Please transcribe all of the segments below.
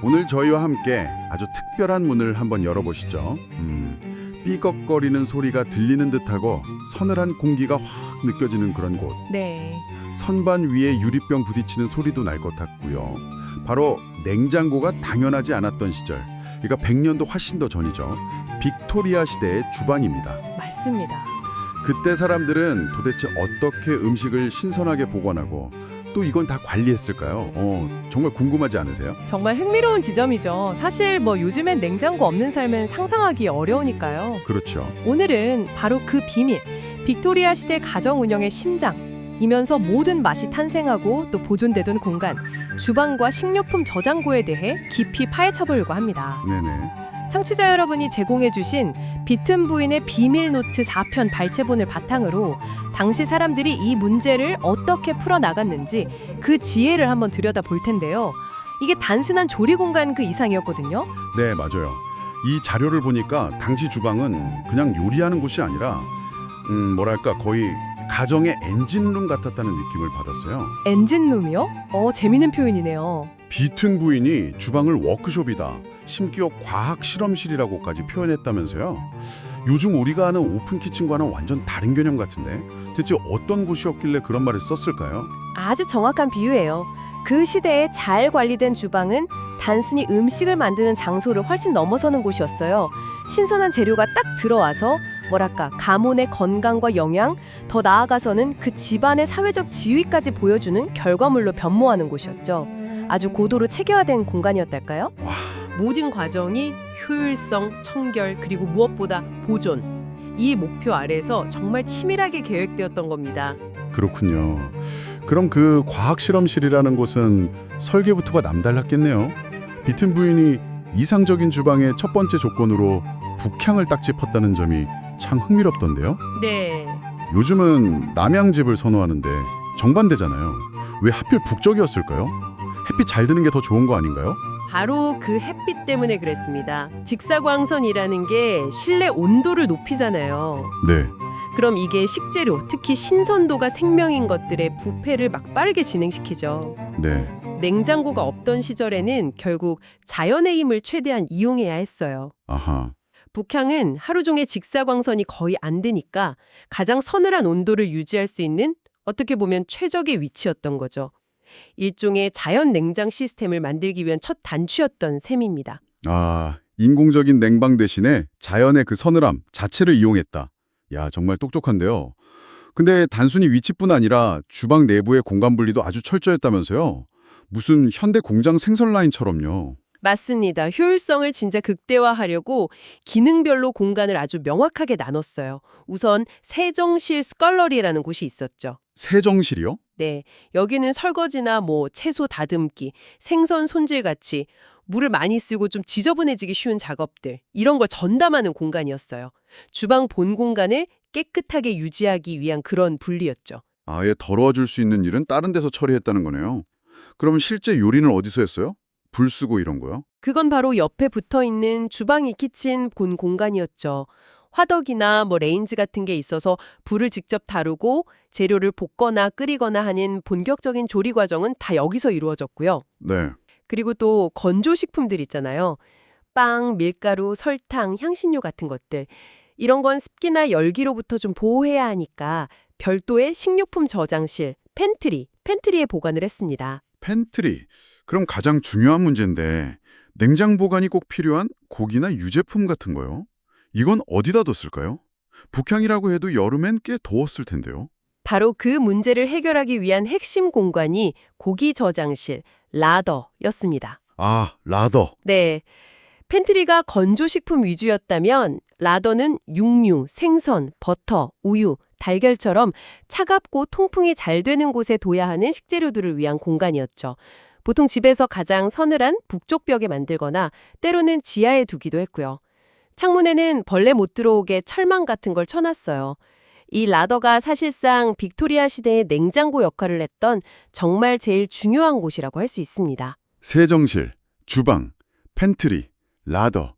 오늘 저희와 함께 아주 특별한 문을 한번 열어보시죠. 삐걱거리는 소리가 들리는 듯하고 서늘한 공기가 확 느껴지는 그런 곳. 네. 선반 위에 유리병 부딪히는 소리도 날 것 같고요. 바로 냉장고가 당연하지 않았던 시절, 그러니까 100년도 훨씬 더 전이죠. 빅토리아 시대의 주방입니다. 맞습니다. 그때 사람들은 도대체 어떻게 음식을 신선하게 보관하고 또 이건 다 관리했을까요? 정말 궁금하지 않으세요? 정말 흥미로운 지점이죠. 사실 요즘엔 냉장고 없는 삶은 상상하기 어려우니까요. 그렇죠. 오늘은 바로 그 비밀, 빅토리아 시대 가정 운영의 심장이면서 모든 맛이 탄생하고 또 보존되던 공간, 주방과 식료품 저장고에 대해 깊이 파헤쳐보려고 합니다. 네네. 청취자 여러분이 제공해주신 비튼 부인의 비밀 노트 4편 발췌본을 바탕으로 당시 사람들이 이 문제를 어떻게 풀어나갔는지 그 지혜를 한번 들여다볼 텐데요. 이게 단순한 조리 공간 그 이상이었거든요. 네, 맞아요. 이 자료를 보니까 당시 주방은 그냥 요리하는 곳이 아니라 뭐랄까 거의 가정의 엔진룸 같았다는 느낌을 받았어요. 엔진룸이요? 재미있는 표현이네요. 비튼 부인이 주방을 워크숍이다, 심기어 과학 실험실이라고까지 표현했다면서요. 요즘 우리가 아는 오픈 키친과는 완전 다른 개념 같은데 대체 어떤 곳이었길래 그런 말을 썼을까요? 아주 정확한 비유예요. 그 시대에 잘 관리된 주방은 단순히 음식을 만드는 장소를 훨씬 넘어서는 곳이었어요. 신선한 재료가 딱 들어와서 가문의 건강과 영양, 더 나아가서는 그 집안의 사회적 지위까지 보여주는 결과물로 변모하는 곳이었죠. 아주 고도로 체계화된 공간이었달까요? 와, 모든 과정이 효율성, 청결, 그리고 무엇보다 보존. 이 목표 아래서 정말 치밀하게 계획되었던 겁니다. 그렇군요. 그럼 그 과학 실험실이라는 곳은 설계부터가 남달랐겠네요. 비튼 부인이 이상적인 주방의 첫 번째 조건으로 북향을 딱 짚었다는 점이 참 흥미롭던데요. 네. 요즘은 남양집을 선호하는데 정반대잖아요. 왜 하필 북쪽이었을까요? 햇빛 잘 드는 게 더 좋은 거 아닌가요? 바로 그 햇빛 때문에 그랬습니다. 직사광선이라는 게 실내 온도를 높이잖아요. 네. 그럼 이게 식재료, 특히 신선도가 생명인 것들의 부패를 막 빠르게 진행시키죠. 네. 냉장고가 없던 시절에는 결국 자연의 힘을 최대한 이용해야 했어요. 아하. 북향은 하루 종일 직사광선이 거의 안 되니까 가장 서늘한 온도를 유지할 수 있는 어떻게 보면 최적의 위치였던 거죠. 일종의 자연 냉장 시스템을 만들기 위한 첫 단추였던 셈입니다. 아, 인공적인 냉방 대신에 자연의 그 서늘함 자체를 이용했다. 야, 정말 똑똑한데요. 근데 단순히 위치뿐 아니라 주방 내부의 공간 분리도 아주 철저했다면서요. 무슨 현대 공장 생산 라인처럼요. 맞습니다. 효율성을 진짜 극대화하려고 기능별로 공간을 아주 명확하게 나눴어요. 우선 세정실 스컬러리라는 곳이 있었죠. 세정실이요? 네, 여기는 설거지나 채소 다듬기, 생선 손질같이 물을 많이 쓰고 좀 지저분해지기 쉬운 작업들, 이런 걸 전담하는 공간이었어요. 주방 본 공간을 깨끗하게 유지하기 위한 그런 분리였죠. 아예 더러워질 수 있는 일은 다른 데서 처리했다는 거네요. 그럼 실제 요리는 어디서 했어요? 불 쓰고 이런 거요? 그건 바로 옆에 붙어있는 주방이 키친 본 공간이었죠. 화덕이나 레인지 같은 게 있어서 불을 직접 다루고 재료를 볶거나 끓이거나 하는 본격적인 조리 과정은 다 여기서 이루어졌고요. 네. 그리고 또 건조식품들 있잖아요. 빵, 밀가루, 설탕, 향신료 같은 것들. 이런 건 습기나 열기로부터 좀 보호해야 하니까 별도의 식료품 저장실, 팬트리에 보관을 했습니다. 팬트리. 그럼 가장 중요한 문제인데 냉장 보관이 꼭 필요한 고기나 유제품 같은 거요? 이건 어디다 뒀을까요? 북향이라고 해도 여름엔 꽤 더웠을 텐데요. 바로 그 문제를 해결하기 위한 핵심 공간이 고기 저장실, 라더였습니다. 아, 라더. 네. 팬트리가 건조식품 위주였다면 라더는 육류, 생선, 버터, 우유, 달걀처럼 차갑고 통풍이 잘 되는 곳에 둬야 하는 식재료들을 위한 공간이었죠. 보통 집에서 가장 서늘한 북쪽 벽에 만들거나 때로는 지하에 두기도 했고요. 창문에는 벌레 못 들어오게 철망 같은 걸 쳐놨어요. 이 라더가 사실상 빅토리아 시대의 냉장고 역할을 했던 정말 제일 중요한 곳이라고 할 수 있습니다. 세정실, 주방, 팬트리, 라더.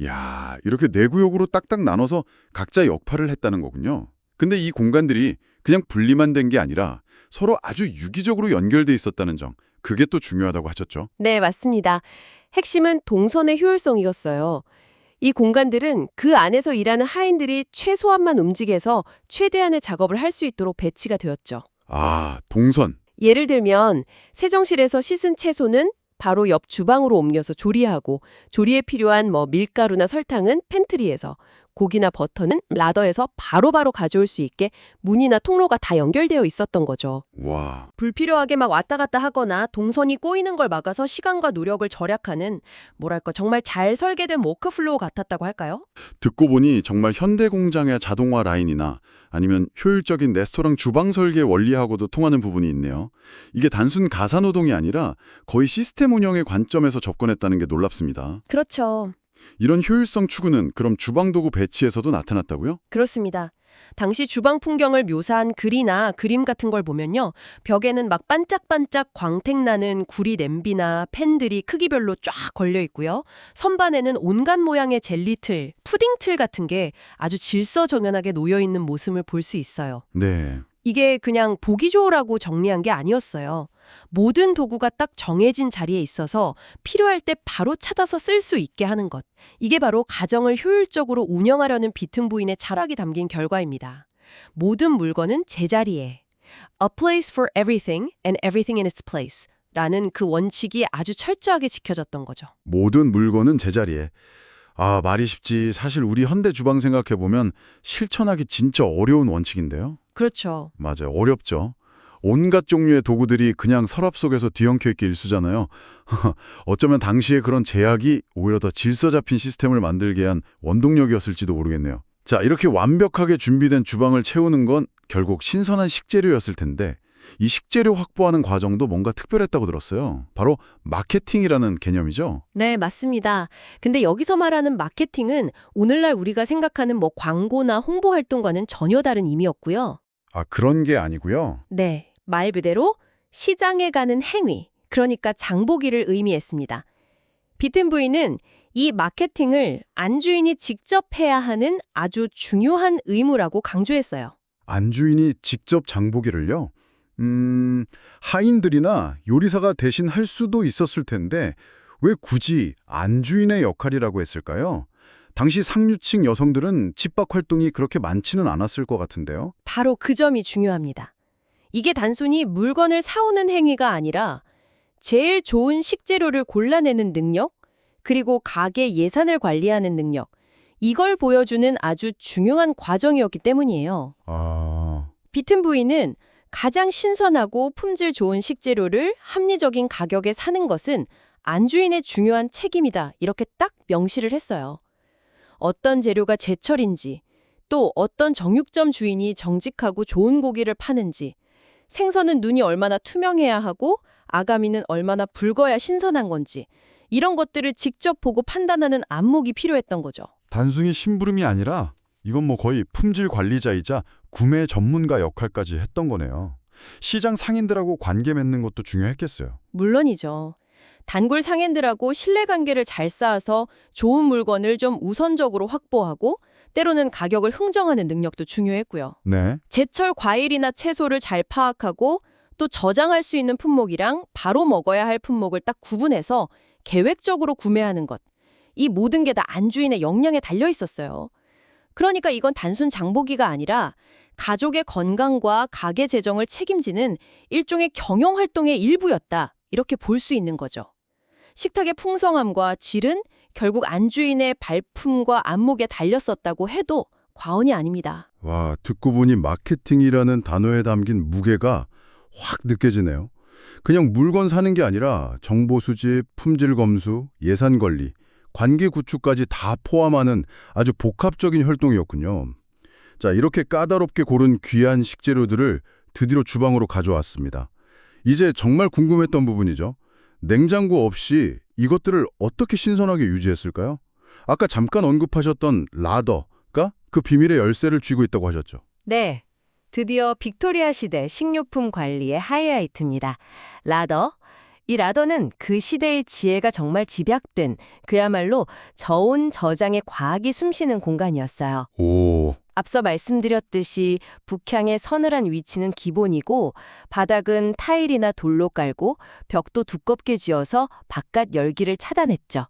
야, 이렇게 네 구역으로 딱딱 나눠서 각자 역할을 했다는 거군요. 근데 이 공간들이 그냥 분리만 된 게 아니라 서로 아주 유기적으로 연결돼 있었다는 점, 그게 또 중요하다고 하셨죠? 네, 맞습니다. 핵심은 동선의 효율성이었어요. 이 공간들은 그 안에서 일하는 하인들이 최소한만 움직여서 최대한의 작업을 할 수 있도록 배치가 되었죠. 아, 동선. 예를 들면 세정실에서 씻은 채소는 바로 옆 주방으로 옮겨서 조리하고 조리에 필요한 밀가루나 설탕은 팬트리에서 고기나 버터는 라더에서 바로바로 가져올 수 있게 문이나 통로가 다 연결되어 있었던 거죠. 와, 불필요하게 막 왔다 갔다 하거나 동선이 꼬이는 걸 막아서 시간과 노력을 절약하는 뭐랄까 정말 잘 설계된 워크플로우 같았다고 할까요? 듣고 보니 정말 현대 공장의 자동화 라인이나 아니면 효율적인 레스토랑 주방 설계 원리하고도 통하는 부분이 있네요. 이게 단순 가사노동이 아니라 거의 시스템 운영의 관점에서 접근했다는 게 놀랍습니다. 그렇죠. 이런 효율성 추구는 그럼 주방 도구 배치에서도 나타났다고요? 그렇습니다. 당시 주방 풍경을 묘사한 글이나 그림 같은 걸 보면요. 벽에는 막 반짝반짝 광택나는 구리 냄비나 팬들이 크기별로 쫙 걸려 있고요. 선반에는 온갖 모양의 젤리틀, 푸딩틀 같은 게 아주 질서정연하게 놓여 있는 모습을 볼 수 있어요. 네. 이게 그냥 보기 좋으라고 정리한 게 아니었어요. 모든 도구가 딱 정해진 자리에 있어서 필요할 때 바로 찾아서 쓸 수 있게 하는 것. 이게 바로 가정을 효율적으로 운영하려는 비튼 부인의 철학이 담긴 결과입니다. 모든 물건은 제자리에. A place for everything and everything in its place. 라는 그 원칙이 아주 철저하게 지켜졌던 거죠. 모든 물건은 제자리에. 아, 말이 쉽지. 사실 우리 현대 주방 생각해보면 실천하기 진짜 어려운 원칙인데요. 그렇죠. 맞아요. 어렵죠. 온갖 종류의 도구들이 그냥 서랍 속에서 뒤엉켜 있기 일쑤잖아요. 어쩌면 당시에 그런 제약이 오히려 더 질서 잡힌 시스템을 만들게 한 원동력이었을지도 모르겠네요. 자, 이렇게 완벽하게 준비된 주방을 채우는 건 결국 신선한 식재료였을 텐데 이 식재료 확보하는 과정도 뭔가 특별했다고 들었어요. 바로 마케팅이라는 개념이죠. 네, 맞습니다. 근데 여기서 말하는 마케팅은 오늘날 우리가 생각하는 광고나 홍보 활동과는 전혀 다른 의미였고요. 아, 그런 게 아니고요. 네, 말 그대로 시장에 가는 행위, 그러니까 장보기를 의미했습니다. 비튼 부인은 이 마케팅을 안주인이 직접 해야 하는 아주 중요한 의무라고 강조했어요. 안주인이 직접 장보기를요? 하인들이나 요리사가 대신 할 수도 있었을 텐데 왜 굳이 안주인의 역할이라고 했을까요? 당시 상류층 여성들은 집밥 활동이 그렇게 많지는 않았을 것 같은데요. 바로 그 점이 중요합니다. 이게 단순히 물건을 사오는 행위가 아니라 제일 좋은 식재료를 골라내는 능력, 그리고 가게 예산을 관리하는 능력, 이걸 보여주는 아주 중요한 과정이었기 때문이에요. 아, 비튼 부인은 가장 신선하고 품질 좋은 식재료를 합리적인 가격에 사는 것은 안주인의 중요한 책임이다. 이렇게 딱 명시를 했어요. 어떤 재료가 제철인지, 또 어떤 정육점 주인이 정직하고 좋은 고기를 파는지, 생선은 눈이 얼마나 투명해야 하고 아가미는 얼마나 붉어야 신선한 건지, 이런 것들을 직접 보고 판단하는 안목이 필요했던 거죠. 단순히 심부름이 아니라 이건 거의 품질 관리자이자 구매 전문가 역할까지 했던 거네요. 시장 상인들하고 관계 맺는 것도 중요했겠어요. 물론이죠. 단골 상인들하고 신뢰관계를 잘 쌓아서 좋은 물건을 좀 우선적으로 확보하고 때로는 가격을 흥정하는 능력도 중요했고요. 네. 제철 과일이나 채소를 잘 파악하고 또 저장할 수 있는 품목이랑 바로 먹어야 할 품목을 딱 구분해서 계획적으로 구매하는 것. 이 모든 게 다 안주인의 역량에 달려 있었어요. 그러니까 이건 단순 장보기가 아니라 가족의 건강과 가게 재정을 책임지는 일종의 경영활동의 일부였다. 이렇게 볼 수 있는 거죠. 식탁의 풍성함과 질은 결국 안주인의 발품과 안목에 달렸었다고 해도 과언이 아닙니다. 와, 듣고 보니 마케팅이라는 단어에 담긴 무게가 확 느껴지네요. 그냥 물건 사는 게 아니라 정보 수집, 품질 검수, 예산 관리, 관계 구축까지 다 포함하는 아주 복합적인 활동이었군요. 자, 이렇게 까다롭게 고른 귀한 식재료들을 드디어 주방으로 가져왔습니다. 이제 정말 궁금했던 부분이죠. 냉장고 없이 이것들을 어떻게 신선하게 유지했을까요? 아까 잠깐 언급하셨던 라더가 그 비밀의 열쇠를 쥐고 있다고 하셨죠. 네, 드디어 빅토리아 시대 식료품 관리의 하이라이트입니다. 라더. 이 라더는 그 시대의 지혜가 정말 집약된 그야말로 저온 저장의 과학이 숨쉬는 공간이었어요. 오, 앞서 말씀드렸듯이 북향의 서늘한 위치는 기본이고 바닥은 타일이나 돌로 깔고 벽도 두껍게 지어서 바깥 열기를 차단했죠.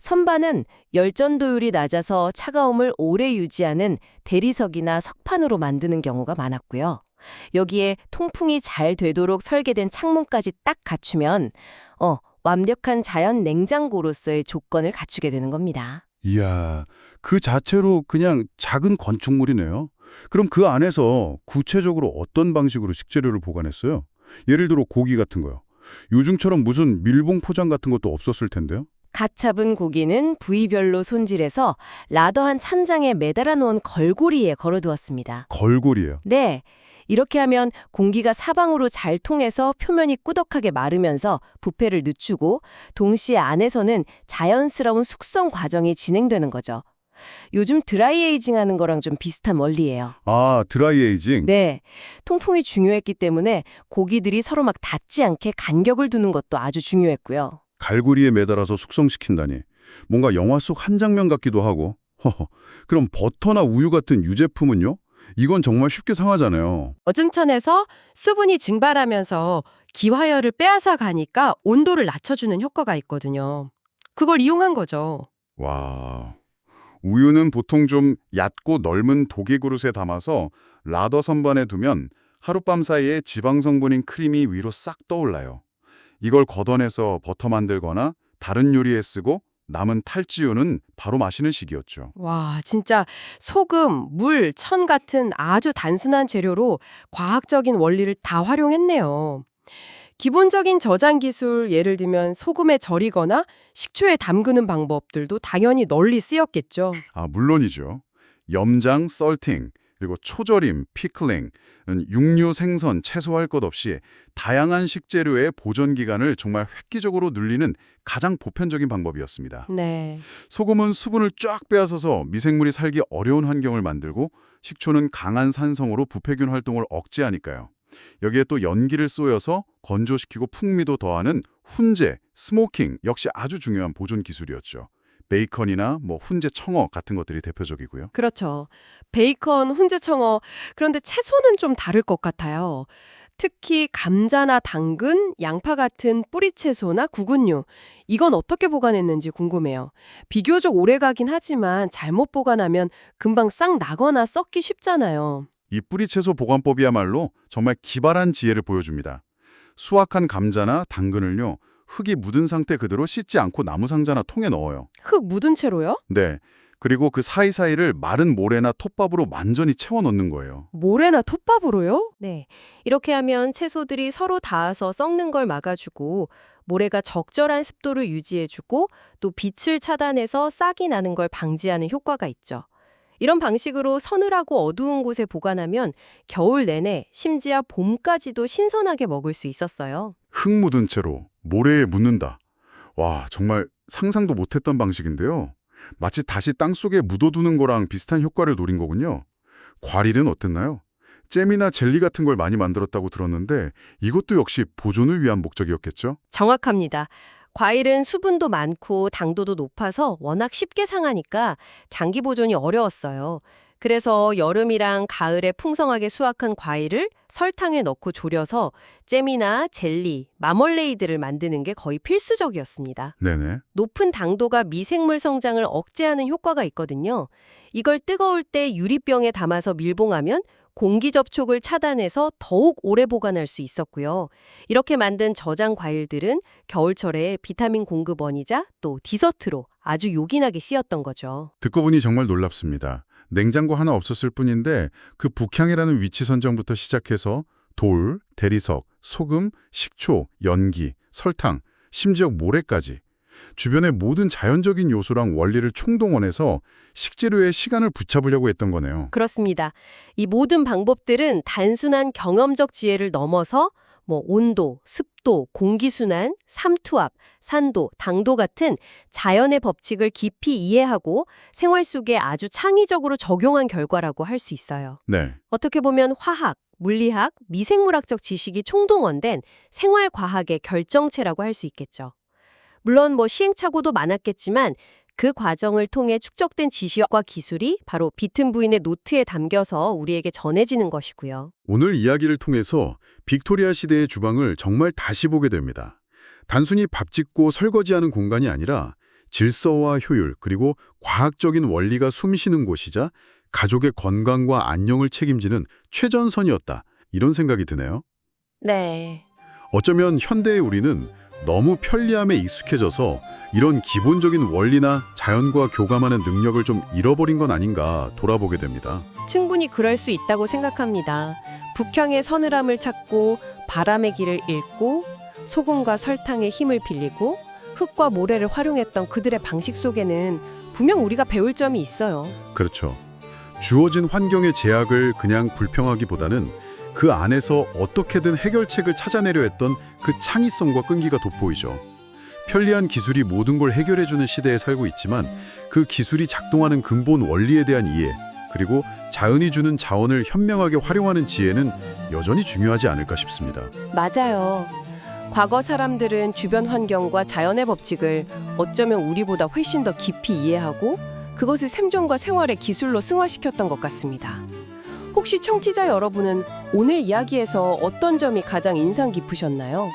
선반은 열전도율이 낮아서 차가움을 오래 유지하는 대리석이나 석판으로 만드는 경우가 많았고요. 여기에 통풍이 잘 되도록 설계된 창문까지 딱 갖추면 완벽한 자연 냉장고로서의 조건을 갖추게 되는 겁니다. 이야, 그 자체로 그냥 작은 건축물이네요. 그럼 그 안에서 구체적으로 어떤 방식으로 식재료를 보관했어요? 예를 들어 고기 같은 거요. 요즘처럼 무슨 밀봉 포장 같은 것도 없었을 텐데요. 갓 잡은 고기는 부위별로 손질해서 라더한 찬장에 매달아 놓은 걸고리에 걸어두었습니다. 걸고리예요. 네, 이렇게 하면 공기가 사방으로 잘 통해서 표면이 꾸덕하게 마르면서 부패를 늦추고 동시에 안에서는 자연스러운 숙성 과정이 진행되는 거죠. 요즘 드라이에이징 하는 거랑 좀 비슷한 원리예요. 아, 드라이에이징. 네, 통풍이 중요했기 때문에 고기들이 서로 막 닿지 않게 간격을 두는 것도 아주 중요했고요. 갈고리에 매달아서 숙성시킨다니. 뭔가 영화 속 한 장면 같기도 하고. 그럼 버터나 우유 같은 유제품은요? 이건 정말 쉽게 상하잖아요. 어중천에서 수분이 증발하면서 기화열을 빼앗아 가니까 온도를 낮춰주는 효과가 있거든요. 그걸 이용한 거죠. 와, 우유는 보통 좀 얕고 넓은 독일 그릇에 담아서 라더 선반에 두면 하룻밤 사이에 지방 성분인 크림이 위로 싹 떠올라요. 이걸 걷어내서 버터 만들거나 다른 요리에 쓰고 남은 탈지우는 바로 마시는 식이었죠. 와, 진짜 소금, 물, 천 같은 아주 단순한 재료로 과학적인 원리를 다 활용했네요. 기본적인 저장 기술, 예를 들면 소금에 절이거나 식초에 담그는 방법들도 당연히 널리 쓰였겠죠. 아, 물론이죠. 염장, 썰팅, 그리고 초절임, 피클링, 육류, 생선, 채소할 것 없이 다양한 식재료의 보존 기간을 정말 획기적으로 늘리는 가장 보편적인 방법이었습니다. 네. 소금은 수분을 쫙 빼앗아서 미생물이 살기 어려운 환경을 만들고 식초는 강한 산성으로 부패균 활동을 억제하니까요. 여기에 또 연기를 쏘여서 건조시키고 풍미도 더하는 훈제, 스모킹 역시 아주 중요한 보존 기술이었죠. 베이컨이나 훈제 청어 같은 것들이 대표적이고요. 그렇죠. 베이컨, 훈제청어, 그런데 채소는 좀 다를 것 같아요. 특히 감자나 당근, 양파 같은 뿌리채소나 구근류, 이건 어떻게 보관했는지 궁금해요. 비교적 오래가긴 하지만 잘못 보관하면 금방 싹 나거나 썩기 쉽잖아요. 이 뿌리채소 보관법이야말로 정말 기발한 지혜를 보여줍니다. 수확한 감자나 당근을요, 흙이 묻은 상태 그대로 씻지 않고 나무 상자나 통에 넣어요. 흙 묻은 채로요? 네. 그리고 그 사이사이를 마른 모래나 톱밥으로 완전히 채워 넣는 거예요. 모래나 톱밥으로요? 네. 이렇게 하면 채소들이 서로 닿아서 썩는 걸 막아주고 모래가 적절한 습도를 유지해주고 또 빛을 차단해서 싹이 나는 걸 방지하는 효과가 있죠. 이런 방식으로 서늘하고 어두운 곳에 보관하면 겨울 내내 심지어 봄까지도 신선하게 먹을 수 있었어요. 흙 묻은 채로 모래에 묻는다. 와, 정말 상상도 못했던 방식인데요. 마치 다시 땅속에 묻어두는 거랑 비슷한 효과를 노린 거군요. 과일은 어땠나요? 잼이나 젤리 같은 걸 많이 만들었다고 들었는데 이것도 역시 보존을 위한 목적이었겠죠? 정확합니다. 과일은 수분도 많고 당도도 높아서 워낙 쉽게 상하니까 장기 보존이 어려웠어요. 그래서 여름이랑 가을에 풍성하게 수확한 과일을 설탕에 넣고 졸여서 잼이나 젤리, 마멀레이드를 만드는 게 거의 필수적이었습니다. 네네. 높은 당도가 미생물 성장을 억제하는 효과가 있거든요. 이걸 뜨거울 때 유리병에 담아서 밀봉하면 공기 접촉을 차단해서 더욱 오래 보관할 수 있었고요. 이렇게 만든 저장 과일들은 겨울철에 비타민 공급원이자 또 디저트로 아주 요긴하게 쓰였던 거죠. 듣고 보니 정말 놀랍습니다. 냉장고 하나 없었을 뿐인데 그 북향이라는 위치 선정부터 시작해서 돌, 대리석, 소금, 식초, 연기, 설탕, 심지어 모래까지 주변의 모든 자연적인 요소랑 원리를 총동원해서 식재료에 시간을 붙잡으려고 했던 거네요. 그렇습니다. 이 모든 방법들은 단순한 경험적 지혜를 넘어서 온도, 습도, 공기순환, 삼투압, 산도, 당도 같은 자연의 법칙을 깊이 이해하고 생활 속에 아주 창의적으로 적용한 결과라고 할 수 있어요. 네. 어떻게 보면 화학, 물리학, 미생물학적 지식이 총동원된 생활과학의 결정체라고 할 수 있겠죠. 물론 시행착오도 많았겠지만 그 과정을 통해 축적된 지식과 기술이 바로 비튼 부인의 노트에 담겨서 우리에게 전해지는 것이고요. 오늘 이야기를 통해서 빅토리아 시대의 주방을 정말 다시 보게 됩니다. 단순히 밥 짓고 설거지하는 공간이 아니라 질서와 효율 그리고 과학적인 원리가 숨쉬는 곳이자 가족의 건강과 안녕을 책임지는 최전선이었다. 이런 생각이 드네요. 네. 어쩌면 현대의 우리는 너무 편리함에 익숙해져서 이런 기본적인 원리나 자연과 교감하는 능력을 좀 잃어버린 건 아닌가 돌아보게 됩니다. 충분히 그럴 수 있다고 생각합니다. 북향의 서늘함을 찾고 바람의 길을 읽고 소금과 설탕의 힘을 빌리고 흙과 모래를 활용했던 그들의 방식 속에는 분명 우리가 배울 점이 있어요. 그렇죠. 주어진 환경의 제약을 그냥 불평하기보다는 그 안에서 어떻게든 해결책을 찾아내려 했던 그 창의성과 끈기가 돋보이죠. 편리한 기술이 모든 걸 해결해주는 시대에 살고 있지만 그 기술이 작동하는 근본 원리에 대한 이해, 그리고 자연이 주는 자원을 현명하게 활용하는 지혜는 여전히 중요하지 않을까 싶습니다. 맞아요. 과거 사람들은 주변 환경과 자연의 법칙을 어쩌면 우리보다 훨씬 더 깊이 이해하고 그것을 생존과 생활의 기술로 승화시켰던 것 같습니다. 혹시 청취자 여러분은 오늘 이야기에서 어떤 점이 가장 인상 깊으셨나요?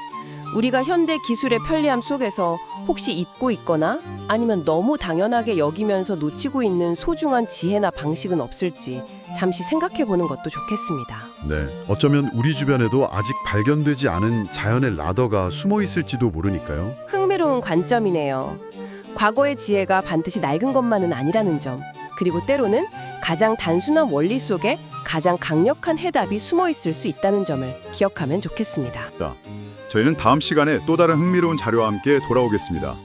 우리가 현대 기술의 편리함 속에서 혹시 잊고 있거나 아니면 너무 당연하게 여기면서 놓치고 있는 소중한 지혜나 방식은 없을지 잠시 생각해 보는 것도 좋겠습니다. 네, 어쩌면 우리 주변에도 아직 발견되지 않은 자연의 라더가 숨어 있을지도 모르니까요. 흥미로운 관점이네요. 과거의 지혜가 반드시 낡은 것만은 아니라는 점, 그리고 때로는 가장 단순한 원리 속에 가장 강력한 해답이 숨어 있을 수 있다는 점을 기억하면 좋겠습니다. 저희는 다음 시간에 또 다른 흥미로운 자료와 함께 돌아오겠습니다.